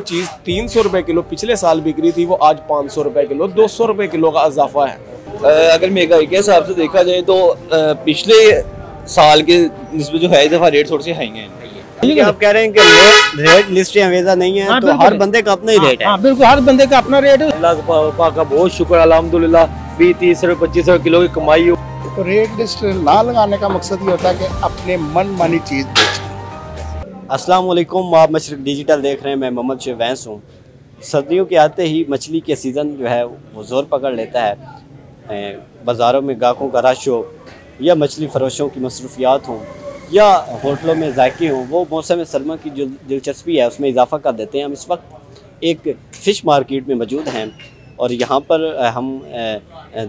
चीज़ 300 रुपए किलो पिछले साल बिक रही थी, वो आज 500 रुपए किलो, 200 रुपए किलो का इजाफा है। अगर महंगाई के हिसाब से देखा जाए तो पिछले साल के निस्बत जो है इस दफा रेट थोड़े से हाई हैं। आप कह रहे हैं कि रेट लिस्ट अवेजा नहीं है, तो हर बंदे का अपना ही रेट है। बिल्कुल, हर बंदे का अपना रेट है। अल्लाह पाक का बहुत शुक्र अल्हम्दुलिल्लाह, 20-30 रुपए 25 रुपए किलो की कमाई हो। तो रेट लिस्ट ना लगाने का मकसद ये होता है कि अपने मन मानी चीज़ बेचें। अस्सलाम वालेकुम, आप मशरक डिजिटल देख रहे हैं। मैं मोहम्मद शेवैंस हूँ। सर्दियों के आते ही मछली के सीज़न जो है वो ज़ोर पकड़ लेता है। बाज़ारों में गाहकों का रश हो या मछली फ़रोशों की मसरूफियात हों या होटलों में जायके हों, वो मौसम सरमा की जो दिलचस्पी है उसमें इजाफ़ा कर देते हैं। हम इस वक्त एक फ़िश मार्केट में मौजूद हैं और यहाँ पर हम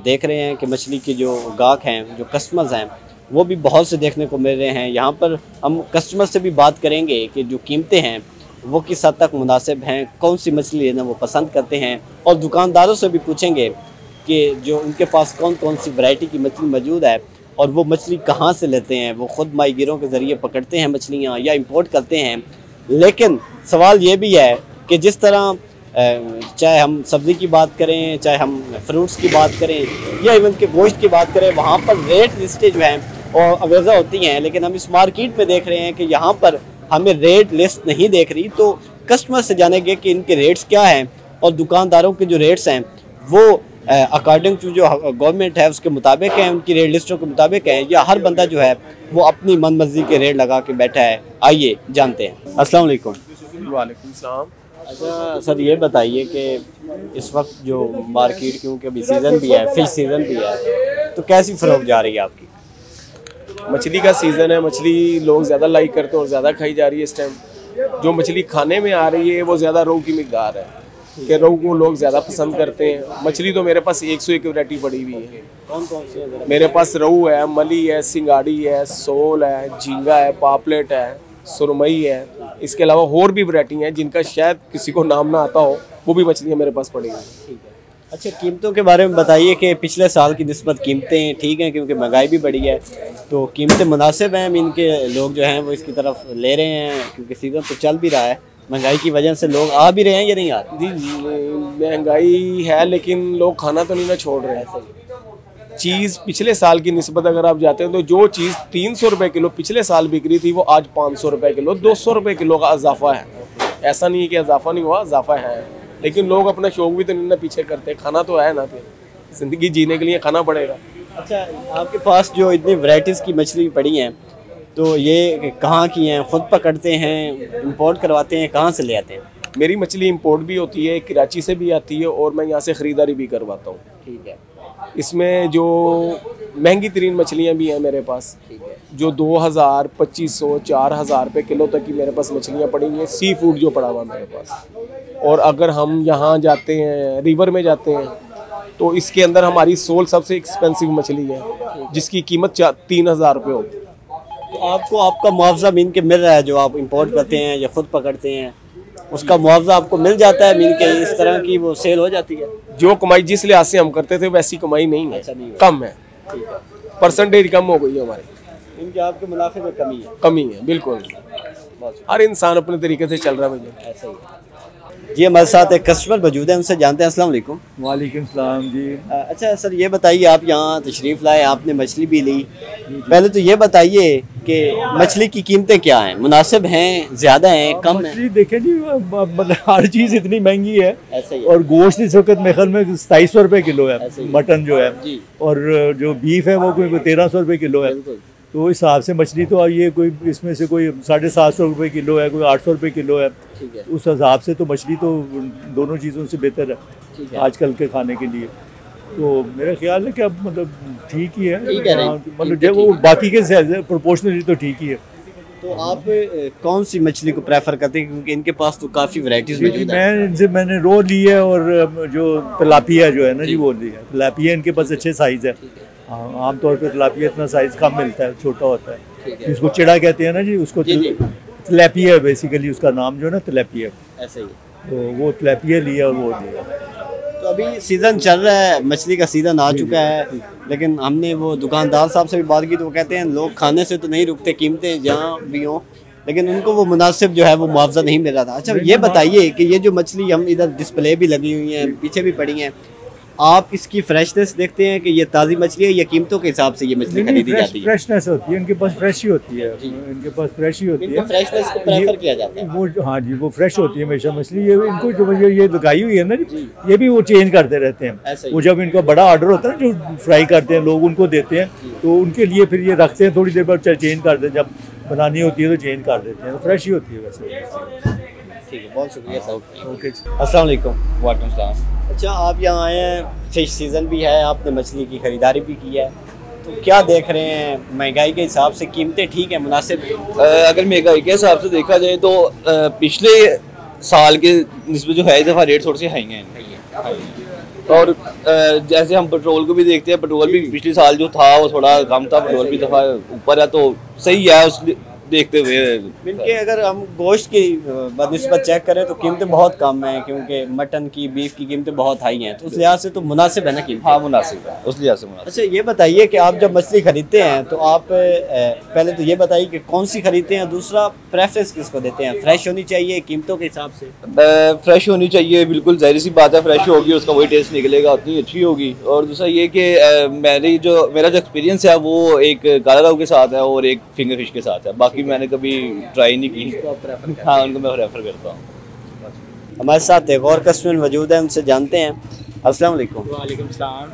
देख रहे हैं कि मछली के जो गाहक हैं, जो कस्टमर्स हैं, वो भी बहुत से देखने को मिल रहे हैं। यहाँ पर हम कस्टमर से भी बात करेंगे कि जो कीमतें हैं वो किस हद तक मुनासिब हैं, कौन सी मछली लेना वो पसंद करते हैं, और दुकानदारों से भी पूछेंगे कि जो उनके पास कौन कौन सी वैरायटी की मछली मौजूद है और वो मछली कहाँ से लेते हैं। वो ख़ुद माहीगिरों के ज़रिए पकड़ते हैं मछलियाँ या इंपोर्ट करते हैं। लेकिन सवाल ये भी है कि जिस तरह चाहे हम सब्ज़ी की बात करें, चाहे हम फ्रूट्स की बात करें या इवन के गोश्त की बात करें, वहाँ पर रेट लिस्टें जो हैं और अवेजा होती हैं। लेकिन हम इस मार्केट में देख रहे हैं कि यहाँ पर हमें रेट लिस्ट नहीं देख रही। तो कस्टमर से जानेंगे कि इनके रेट्स क्या हैं और दुकानदारों के जो रेट्स हैं वो अकॉर्डिंग टू जो गवर्नमेंट है उसके मुताबिक हैं, उनकी रेट लिस्टों के मुताबिक हैं, या हर बंदा जो है वो अपनी मन मर्जी के रेट लगा के बैठा है। आइए जानते हैं। अस्सलाम वालेकुम। वालेकुम सलाम। अच्छा सर, ये बताइए कि इस वक्त जो मार्केट, क्योंकि अभी सीज़न भी है, फिश सीज़न भी है, तो कैसी फ़रोख जा रही है आपकी? मछली का सीज़न है, मछली लोग ज़्यादा लाइक करते हैं और ज़्यादा खाई जा रही है इस टाइम। जो मछली खाने में आ रही है वो ज़्यादा रोहू की मिकदार है कि रोहू को लोग ज़्यादा पसंद करते हैं। मछली तो मेरे पास 101 वैरायटी पड़ी हुई है। कौन कौन सी है? मेरे पास रोहू है, मली है, सिंगाड़ी है, सोल है, झींगा है, पापलेट है, सुरमई है। इसके अलावा और भी वैरायटी हैं जिनका शायद किसी को नाम ना आता हो, वो भी मछलियाँ मेरे पास पड़ी हुई हैं। ठीक है। अच्छा, कीमतों के बारे में बताइए कि पिछले साल की निस्बत कीमतें ठीक हैं, क्योंकि महंगाई भी बढ़ी है, तो कीमतें मुनासिब हैं। इनके लोग जो हैं वो इसकी तरफ ले रहे हैं, क्योंकि सीज़न तो चल भी रहा है। महंगाई की वजह से लोग आ भी रहे हैं या नहीं आ रहे? जी, महंगाई है लेकिन लोग खाना तो नहीं ना छोड़ रहे हैं। चीज़ पिछले साल की निस्बत अगर आप जाते हैं तो जो चीज़ 300 रुपए किलो पिछले साल बिक रही थी, वो आज 500 रुपए किलो, 200 रुपए किलो का इजाफा है। ऐसा नहीं है कि इजाफा नहीं हुआ, इजाफा है। लेकिन लोग अपना शौक भी तो नहीं ना पीछे करते, खाना तो है ना, फिर ज़िंदगी जीने के लिए खाना पड़ेगा। अच्छा, आपके पास जो इतनी वैराइटीज़ की मछली पड़ी हैं, तो ये कहाँ की हैं? खुद पकड़ते हैं, इंपोर्ट करवाते हैं, कहाँ से ले आते हैं? मेरी मछली इंपोर्ट भी होती है, कराची से भी आती है, और मैं यहाँ से ख़रीदारी भी करवाता हूँ। ठीक है। इसमें जो महंगी तरीन मछलियाँ भी हैं मेरे पास, जो 2000, 2500, 4000 रुपये किलो तक की मेरे पास मछलियाँ पड़ी हुई हैं। सी फूड जो पड़ा हुआ मेरे पास। और अगर हम यहाँ जाते हैं, रिवर में जाते हैं, तो इसके अंदर हमारी सोल सबसे एक्सपेंसिव मछली है, जिसकी कीमत 3000 रुपये होती है। तो आपको आपका मुआवजा मीन के मिल रहा है? जो आप इंपोर्ट करते हैं या खुद पकड़ते हैं, उसका मुआवजा आपको मिल जाता है? मीन के इस तरह की वो सेल हो जाती है? जो कमाई जिस लिहाज से हम करते थे वैसी कमाई नहीं है, कम है। परसेंटेज कम हो गई है हमारी। इनके आपके मुनाफे में कमी है? कमी है, बिल्कुल। हर इंसान अपने तरीके से चल रहा है भैया। ऐसा ही है जी। हमारे साथ एक कस्टमर मौजूद है, उनसे जानते हैं। अस्सलाम वालेकुम। वालेकुम सलाम जी। अच्छा सर, ये बताइए, आप यहाँ तशरीफ़ लाए, आपने मछली भी ली, पहले तो ये बताइए कि मछली की कीमतें क्या हैं? मुनासिब हैं, ज़्यादा हैं, कम हैं? मछली देखें जी, मतलब हर चीज़ इतनी महंगी है। ऐसे ही। और गोश्त इस वक्त मेरे ख्याल में 2700 रुपये किलो है, मटन जो है, और जो बीफ है वो कोई 1300 रुपये किलो है। तो इस हिसाब से मछली तो ये कोई इसमें से कोई 750 रुपये किलो है, कोई 800 रुपये किलो है। उस हिसाब से तो मछली तो दोनों चीज़ों से बेहतर है आजकल के खाने के लिए। तो मेरा ख्याल है कि अब मतलब ठीक ही है, मतलब जब वो बाकी के प्रोपोर्शनली तो ठीक ही है। तो आप कौन सी मछली को प्रेफर करते हैं, क्योंकि इनके पास तो काफ़ी वैराइटीज़ मौजूद है? मैंने रो ली है, और जो तिलापिया जो है ना जी, वो ली है। तिलापिया इनके पास अच्छे साइज़ है। आमतौर पर तिलापिया इतना साइज़ कम मिलता है, छोटा होता है। इसको चिड़ा कहते हैं ना जी, उसको तिलापिया बेसिकली उसका नाम जो है ना, तिलापिया। ऐसे ही। तो वो तिलापिया लिया और वो लिया। तो अभी सीज़न चल रहा है, मछली का सीज़न आ चुका है, लेकिन हमने वो दुकानदार साहब से भी बात की तो वो कहते हैं लोग खाने से तो नहीं रुकते, कीमतें जहाँ भी हों लेकिन उनको वो मुनासिब जो है वो मुआवजा नहीं मिल रहा था। अच्छा ये बताइए कि ये जो मछली हम इधर डिस्प्ले भी लगी हुई हैं, पीछे भी पड़ी हैं, आप इसकी फ्रेशनेस देखते हैं कि ये ताज़ी मछली है या कीमतों के हिसाब से ये मछली खरीदी जाती है? फ्रेशनेस होती है, इनके पास फ्रेश ही होती है, इनके पास फ्रेश ही होती है, फ्रेशनेस को प्रेफर किया जाता है वो। हाँ जी, वो फ्रेश होती है हमेशा मछली। ये इनको जो ये लगाई हुई है ना, ये भी वो चेंज करते रहते हैं। वो जब इनका बड़ा ऑर्डर होता है ना, जो फ्राई करते हैं लोग, उनको देते हैं, तो उनके लिए फिर ये रखते हैं, थोड़ी देर बाद चेंज कर देते हैं, जब बनानी होती है तो चेंज कर देते हैं, फ्रेश ही होती है वैसे। ठीक है, बहुत शुक्रिया सर। ओके, अस्सलाम वालेकुम। वालेकुम सलाम। अच्छा, आप यहाँ आए हैं, फिश सीज़न भी है, आपने मछली की ख़रीदारी भी की है, तो क्या देख रहे हैं महंगाई के हिसाब से? कीमतें ठीक है, मुनासिब? अगर महंगाई के हिसाब से देखा जाए तो पिछले साल के निस्बत जो है इस दफ़ा रेट थोड़े से हाई हैं। और जैसे हम पेट्रोल को भी देखते हैं, पेट्रोल भी पिछले साल जो था वो थोड़ा कम था, पेट्रोल भी दफ़ा ऊपर है, तो सही है उस देखते हुए। इनके अगर हम गोश्त की बनिस्बत चेक करें तो कीमतें बहुत कम हैं, क्योंकि मटन की, बीफ की कीमतें बहुत हाई हैं, तो उस लिहाज से तो मुनासिब है ना कीमत? हाँ, मुनासिब है, उस लिहाज से मुनासिब। अच्छा ये बताइए कि आप जब मछली खरीदते हैं तो आप पहले तो ये बताइए कि कौन सी खरीदते हैं, दूसरा प्रेफरेंस किसको देते हैं? फ्रेश होनी चाहिए कीमतों के हिसाब से? फ्रेश होनी चाहिए, बिल्कुल जाहिर सी बात है, फ्रेश होगी उसका वही टेस्ट निकलेगा, उतनी अच्छी होगी। और दूसरा ये कि मेरा जो एक्सपीरियंस है वो एक काला रोहू के साथ है और एक फिंगर फिश के साथ है, बाकी मैंने कभी ट्राई नहीं की। हाँ, उनको मैं रेफर करता हूँ। हमारे साथ एक और कस्टमर मौजूद है, उनसे जानते हैं। अस्सलाम वालेकुम। वालेकुम सलाम।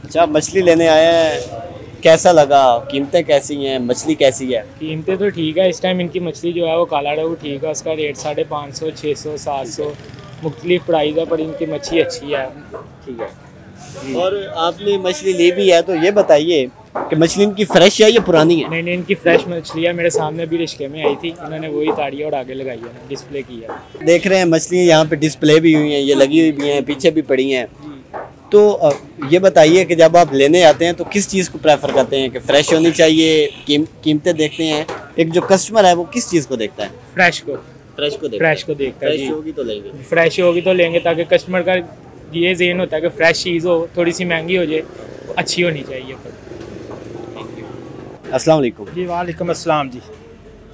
अच्छा, मछली लेने आए हैं, कैसा लगा? कीमतें कैसी हैं? मछली कैसी है? कीमतें तो ठीक है, इस टाइम इनकी मछली जो है वो काला रोहू ठीक है, उसका रेट 550, 600, 700 मुख्तलिफ प्राइस है, पर इनकी मछली अच्छी है। ठीक है। और आपने मछली ली भी है, तो ये बताइए कि मछली इनकी फ्रेश है या पुरानी है? नहीं, इनकी फ्रेश मछली है, मेरे सामने भी रिश्ते में आई थी, इन्होंने वही ताड़ी और आगे लगाई है, डिस्प्ले की है। देख रहे हैं मछली यहाँ पे डिस्प्ले भी हुई हैं, ये लगी हुई भी हैं, पीछे भी पड़ी हैं, तो ये बताइए कि जब आप लेने आते हैं तो किस चीज़ को प्रेफर करते हैं कि फ्रेश होनी चाहिए, कीमतें देखते हैं? एक जो कस्टमर है वो किस चीज़ को देखता है? फ्रेश को देखता है। फ्रेश होगी तो लेंगे, फ्रेश होगी तो लेंगे, ताकि कस्टमर का ये ज़हन होता है कि फ्रेश चीज़ हो, थोड़ी सी महंगी हो जाए, अच्छी होनी चाहिए। अस्सलाम वालेकुम। जी वालेकुम अस्सलाम जी।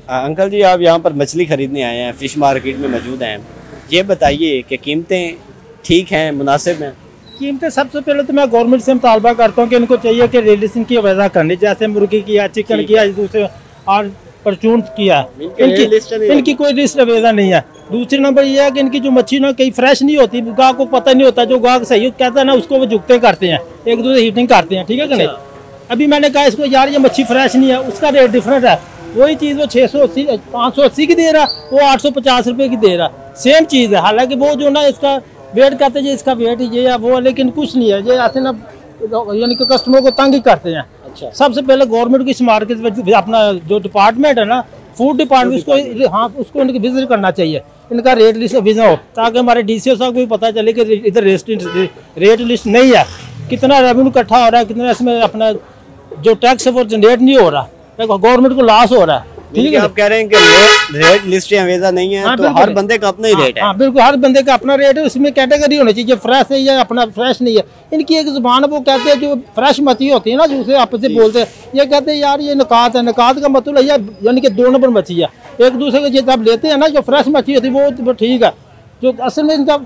अंकल जी, आप यहाँ पर मछली खरीदने आए हैं, फ़िश मार्केट में मौजूद हैं, ये बताइए कि कीमतें ठीक हैं, मुनासिब हैं? कीमतें सबसे पहले तो मैं गवर्नमेंट से मुतालबा करता हूँ कि इनको चाहिए कि रेडिएशन की वजह करनी, जैसे मुर्गी किया, चिकन किया, दूसरे और परचून किया, इनकी कोई लिस्ट वजह नहीं है। दूसरी नंबर ये है कि इनकी जो मच्छी ना कहीं फ्रेश नहीं होती, गाहक को पता नहीं होता, जो गाहक सही कहता है ना उसको वो झुकते करते हैं, एक दूसरे हीटिंग करते हैं, ठीक है कि नहीं? अभी मैंने कहा इसको यार ये मच्छी फ्रेश नहीं है, उसका रेट डिफरेंट है, वही चीज़ वो 680 580 की दे रहा, वो 850 रुपये की दे रहा, सेम चीज़ है। हालांकि वो जो ना इसका वेट करते हैं, इसका वेट ये है वो, लेकिन कुछ नहीं है, ये ऐसे ना यानी कि कस्टमर को तंग ही करते हैं। अच्छा। सबसे पहले गवर्नमेंट की इस मार्केट में अपना जो डिपार्टमेंट है ना, फूड डिपार्टमेंट, उसको हाँ उसको इनकी विजिट करना चाहिए, इनका रेट लिस्ट विजिट हो, ताकि हमारे DCO साहब को भी पता चले कि इधर रेट लिस्ट नहीं है, कितना रेवेन्यू इकट्ठा हो रहा है, कितना इसमें अपना जो टैक्स है वो जनरेट नहीं हो रहा, गवर्नमेंट को लॉस हो रहा है। ठीक है, आप कह रहे हैं कि रेट लिस्ट वजह नहीं है? हाँ, तो हर बंदे का अपना ही रेट है। हाँ बिल्कुल, हर बंदे का अपना रेट है, उसमें कैटेगरी होनी चाहिए, फ्रेश है या अपना फ्रेश नहीं है। इनकी एक जुबान है, वो कहते हैं जो फ्रेश मछली होती है ना, जो उसे आपस से बोलते हैं, ये कहते हैं यार ये निकात है, निकात का मतलब है यानी कि 2 नंबर मछली है, एक दूसरे को जब लेते हैं ना, जो फ्रेश मछली होती है वो ठीक है। जो असल में इनका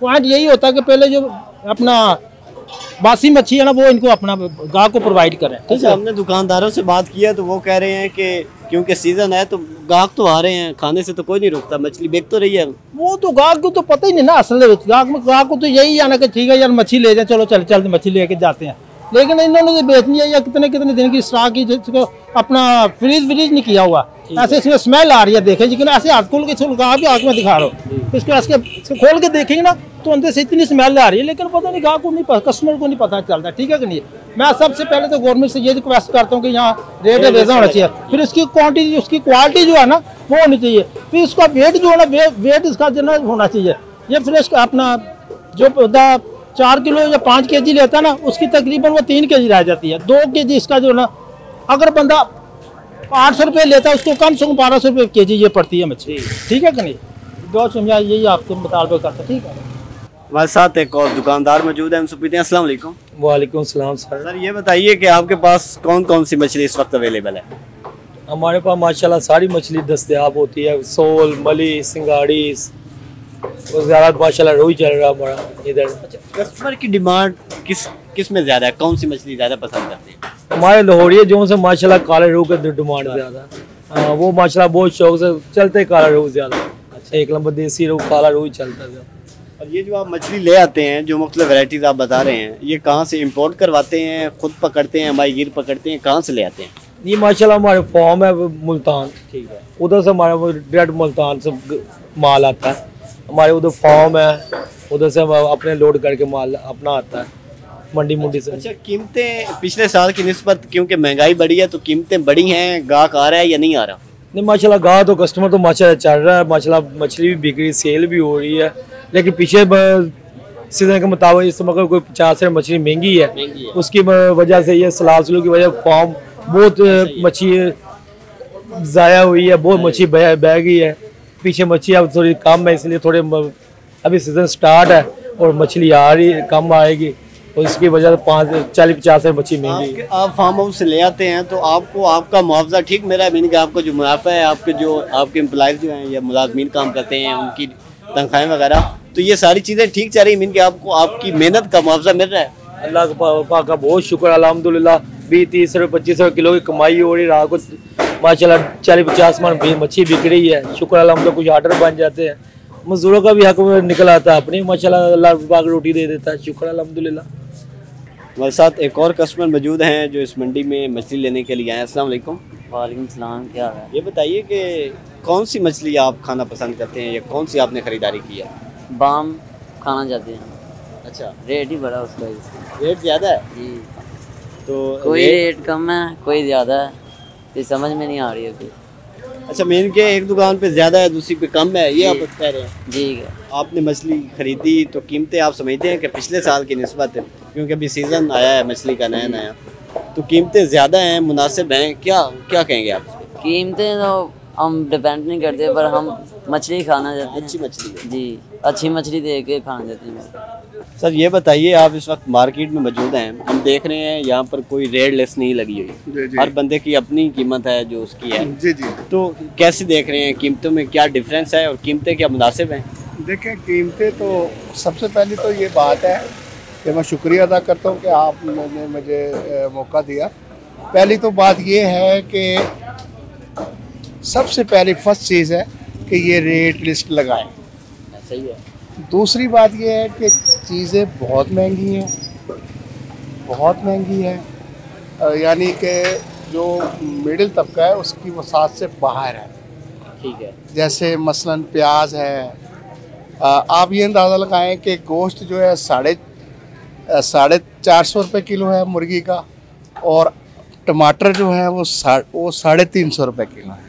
पॉइंट यही होता है कि पहले जो अपना बासी मच्छी है ना, वो इनको अपना गाहक को प्रोवाइड करें। ठीक है, हमने दुकानदारों से बात किया तो वो कह रहे हैं कि क्योंकि सीजन है तो गाहक तो आ रहे हैं, खाने से तो कोई नहीं रुकता, मछली बिक तो रही है। वो तो गाहक को तो पता ही नहीं ना, असल में गाहक को तो यही है ना कि ठीक है यार मछली ले जाए, चलो चल मछली लेके जाते हैं, लेकिन इन्होंने बेचनी है या कितने कितने दिन की स्टॉक की, जिसको अपना फ्रीज नहीं किया हुआ, ऐसे इसमें स्मेल आ रही है, देखें लेकिन ऐसे हाथ खोल के आँख में दिखा रहा हूँ, इसको खोल के देखेंगे ना तो अंदर से इतनी स्मेल आ रही है, लेकिन पता नहीं गाहक को नहीं पता, कस्टमर को नहीं पता चलता। ठीक है कि नहीं? मैं सबसे पहले तो गवर्नमेंट से ये रिक्वेस्ट करता हूँ कि यहाँ रेट वेजा होना चाहिए, फिर उसकी क्वांटिटी, उसकी क्वालिटी जो है ना वो होनी चाहिए, फिर उसका वेट जो है ना, वेट इसका जो है होना चाहिए। ये फ्रेश अपना जो 4 किलो या 5 kg लेता है ना, उसकी तकरीबन वो 3 kg रह जाती है। 2 kg इसका जो ना, अगर बंदा 800 रुपये लेता है, उसको कम से कम 1200 रुपये kg ये पड़ती है मछली। ठीक है कि नहीं? 2 समझा यही आपके मुतालबे करता। ठीक है, हमारे साथ एक और दुकानदार मौजूद है, उनसे पूछते हैं। अस्सलाम वालेकुम। वालेकुम सलाम सर। सर ये बताइए कि आपके पास कौन कौन सी मछली इस वक्त अवेलेबल है? हमारे पास माशाल्लाह सारी मछली दस्तयाब होती है, सोल, मली, सिंगाड़ी, और ज़्यादा माशाल्लाह रोही चल रहा है हमारा इधर। कस्टमर की डिमांड किस में ज़्यादा है, कौन सी मछली ज़्यादा पसंद करते हैं? हमारे लाहौरिया जो से माशाल्लाह काले रोहू का डिमांड ज़्यादा है। वो माशाल्लाह बहुत शौक से चलते हैं काला रोहू ज़्यादा। अच्छा, एक नंबर देसी रोहू, काला रोहू चलता है। और ये जो आप मछली ले आते हैं, जो मुख्तलिफ वैरायटीज़ आप बता रहे हैं, ये कहाँ से इंपोर्ट करवाते हैं, खुद पकड़ते हैं, हमारी गिर पकड़ते हैं, कहाँ से ले आते हैं? ये माशाल्लाह हमारे फॉर्म है मुल्तान, ठीक है, उधर से हमारा डायरेक्ट मुल्तान से माल आता है। हमारे उधर फॉर्म है, उधर से हम अपने लोड करके माल अपना आता है मंडी मुंडी से। अच्छा, कीमतें पिछले साल की निस्बत, क्योंकि महंगाई बढ़ी है तो कीमतें बढ़ी हैं, गाहक आ रहा है या नहीं आ रहा? नहीं माशाल्लाह गाह तो कस्टमर तो माशाल्लाह चल रहा है, माशाल्लाह मछली भी बिक रही, सेल भी हो रही है। लेकिन पीछे सीजन के मुताबिक इस समय कोई 50 से मछली महंगी है, उसकी वजह से ये सलासलों की वजह फॉर्म बहुत मछली ज़ाया हुई है, बहुत मछली बह गई है। पीछे मछली अब थोड़ी कम है, इसलिए थोड़े अभी सीज़न स्टार्ट है और मछली आ रही कम आएगी, और इसकी वजह से 40-50 से मछली महंगी। आप फार्म हाउस से ले आते हैं तो आपको आपका मुआवजा ठीक मिल रहा है? मीन कि आपको जो मुनाफा है, आपके एम्प्लॉयज़ जो हैं या मुलाजमीन काम करते हैं, उनकी तनख्वाहें वगैरह, तो ये सारी चीज़ें ठीक चल रही, मीन कि आपको आपकी मेहनत का मुआवजा मिल रहा है? अल्लाह पाक का बहुत शुक्र अल्हम्दुलिल्लाह। 20-30 रुपये 25 किलो की कमाई हो रही, रात को माशाल्लाह 40-50 मन मच्छी बिक रही है। शुक्र अल्हम्दुलिल्लाह, कुछ ऑर्डर बन जाते हैं, मजदूरों का भी हक निकल आता है अपनी, माशाल्लाह अल्लाह पाक रोटी दे देता है, शुक्र अल्हम्दुलिल्लाह। हमारे साथ एक और कस्टमर मौजूद हैं जो इस मंडी में मछली लेने के लिए आए हैं। अस्सलाम वालेकुम। वालेकुम सलाम, क्या है? ये बताइए कि कौन सी मछली आप खाना पसंद करते हैं या कौन सी आपने ख़रीदारी की है? बाम खाना चाहते हैं। अच्छा, रेट ही बड़ा उसका, रेट ज़्यादा है जी। तो कोई रेट कम है, कोई ज़्यादा है, ये समझ में नहीं आ रही अभी। अच्छा, मेन के एक दुकान पे ज़्यादा है, दूसरी पे कम है, ये आप कह रहे हैं? जी। आपने मछली खरीदी तो कीमतें आप समझते हैं कि पिछले साल की निस्बत, क्योंकि अभी सीज़न आया है मछली का नया, तो कीमतें ज़्यादा हैं, मुनासिब हैं, क्या कहेंगे आप? कीमतें तो हम डिपेंड नहीं करते, पर हम मछली खाना चाहते हैं, अच्छी मछली जी, अच्छी मछली दे के खाना चाहते हैं। सर ये बताइए, आप इस वक्त मार्केट में मौजूद हैं, हम देख रहे हैं यहाँ पर कोई रेट लिस्ट नहीं लगी हुई, हर बंदे की अपनी कीमत है जो उसकी है। जी जी। तो कैसे देख रहे हैं, कीमतों में क्या डिफरेंस है और कीमतें क्या मुनासिब हैं? देखें, कीमतें तो सबसे पहले तो ये बात है कि मैं शुक्रिया अदा करता हूँ कि आपने मुझे मौका दिया। पहली तो बात ये है कि सबसे पहले फर्स्ट चीज़ है कि ये रेट लिस्ट लगाएं। सही है। दूसरी बात ये है कि चीज़ें बहुत महंगी हैं, बहुत महंगी है, यानी कि जो मिडिल तबका है उसकी वसात से बाहर है। ठीक है। जैसे मसलन प्याज है, आप ये अंदाज़ा लगाएं कि गोश्त जो है 450 रुपये किलो है मुर्गी का, और टमाटर जो है वो 350 रुपये किलो है।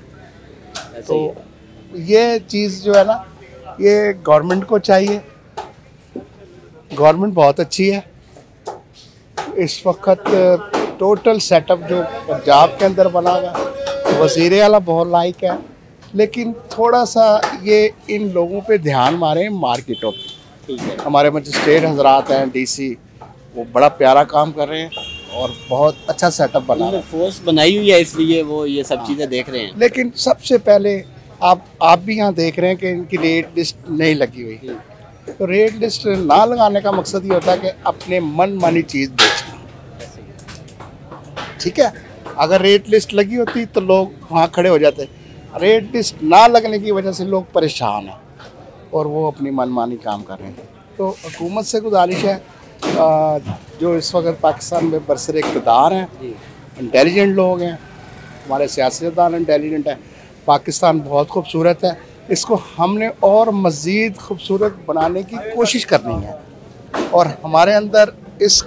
तो ये चीज़ जो है ना, ये गवर्नमेंट को चाहिए, गवर्नमेंट बहुत अच्छी है। इस वक्त टोटल सेटअप जो पंजाब के अंदर बना हुआ, वज़ीर आला बहुत लाइक है, लेकिन थोड़ा सा ये इन लोगों पे ध्यान मारें मार्केटों पे। ठीक है। हमारे मजिस्ट्रेट हजरात हैं, डीसी, वो बड़ा प्यारा काम कर रहे हैं और बहुत अच्छा सेटअप बना है। फोर्स बनाई हुई है, इसलिए वो ये सब चीज़ें देख रहे हैं। लेकिन सबसे पहले आप भी यहाँ देख रहे हैं कि इनकी रेट लिस्ट नहीं लगी हुई। तो रेट लिस्ट ना लगाने का मकसद ये होता है कि अपने मन मानी चीज़ बेचना। ठीक है, अगर रेट लिस्ट लगी होती तो लोग वहाँ खड़े हो जाते। रेट लिस्ट ना लगने की वजह से लोग परेशान हैं और वो अपनी मनमानी काम कर रहे हैं। तो हुकूमत से गुजारिश है, जो इस वक्त पाकिस्तान में बरसर इक़्तिदार हैं, इंटेलिजेंट लोग हैं, हमारे सियासतदान इंटेलिजेंट हैं, पाकिस्तान बहुत खूबसूरत है, इसको हमने और मज़ीद खूबसूरत बनाने की कोशिश करनी है। और हमारे अंदर इस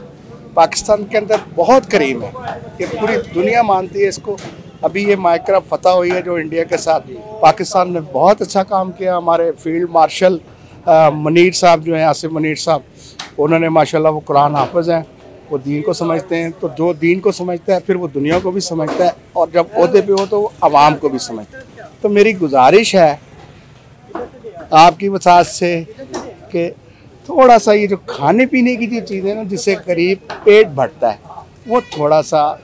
पाकिस्तान के अंदर बहुत करीम है कि पूरी दुनिया मानती है इसको। अभी ये माइक्रा फतह हुई है जो इंडिया के साथ, पाकिस्तान ने बहुत अच्छा काम किया। हमारे फील्ड मार्शल मनीर साहब जो हैं, आसिफ मनीर साहब, उन्होंने माशाल्लाह वो कुरान हाफ़िज़ हैं, वो दीन को समझते हैं। तो जो दीन को समझता है फिर वो दुनिया को भी समझता है, और जब ओहदे पे हो तो वो आवाम को भी समझता है। तो मेरी गुजारिश है आपकी वसात से कि थोड़ा सा ये जो खाने पीने की जो चीज़ें ना, जिससे करीब पेट भरता है, वो थोड़ा सा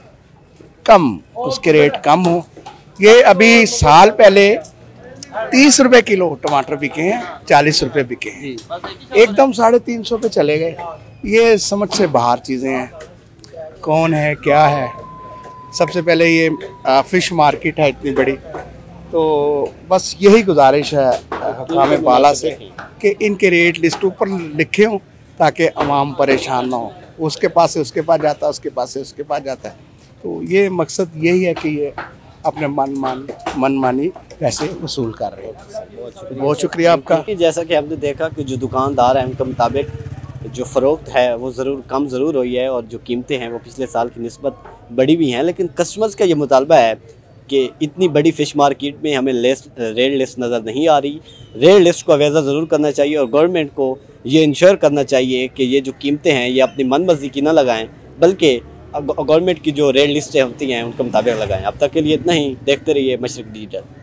कम, उसके रेट कम हो ये अभी साल पहले 30 रुपए किलो टमाटर बिके हैं, 40 रुपए बिके हैं, एकदम 350 पे चले गए। ये समझ से बाहर चीज़ें हैं। कौन है क्या है? सबसे पहले ये फिश मार्केट है इतनी बड़ी, तो बस यही गुजारिश है हकाम बाला से कि इनके रेट लिस्ट ऊपर लिखे हों ताकि अवाम परेशान ना हो। उसके पास से उसके पास जाता है, उसके पास से उसके पास जाता है। तो ये मकसद यही है कि ये अपने मनमानी पैसे वसूल कर रहे हैं। बहुत शुक्रिया आपका। जैसा कि हमने देखा कि जो दुकानदार हैं उनके मुताबिक जो फ़रोख्त है वो कम ज़रूर हुई है और जो कीमतें हैं वो पिछले साल की निस्बत बढ़ी भी हैं, लेकिन कस्टमर्स का ये मुतालबा है कि इतनी बड़ी फ़िश मार्केट में हमें रेट लिस्ट नज़र नहीं आ रही। रेट लिस्ट को अवेज़ा ज़रूर करना चाहिए और गवर्नमेंट को ये इंश्योर करना चाहिए कि ये जो कीमतें हैं ये अपनी मनमर्जी की ना लगाएं, बल्कि गवर्नमेंट की जो रेट लिस्टें होती हैं उनके मुताबिक लगाएं। अब तक के लिए इतना ही। देखते रहिए मशरिक डिजिटल।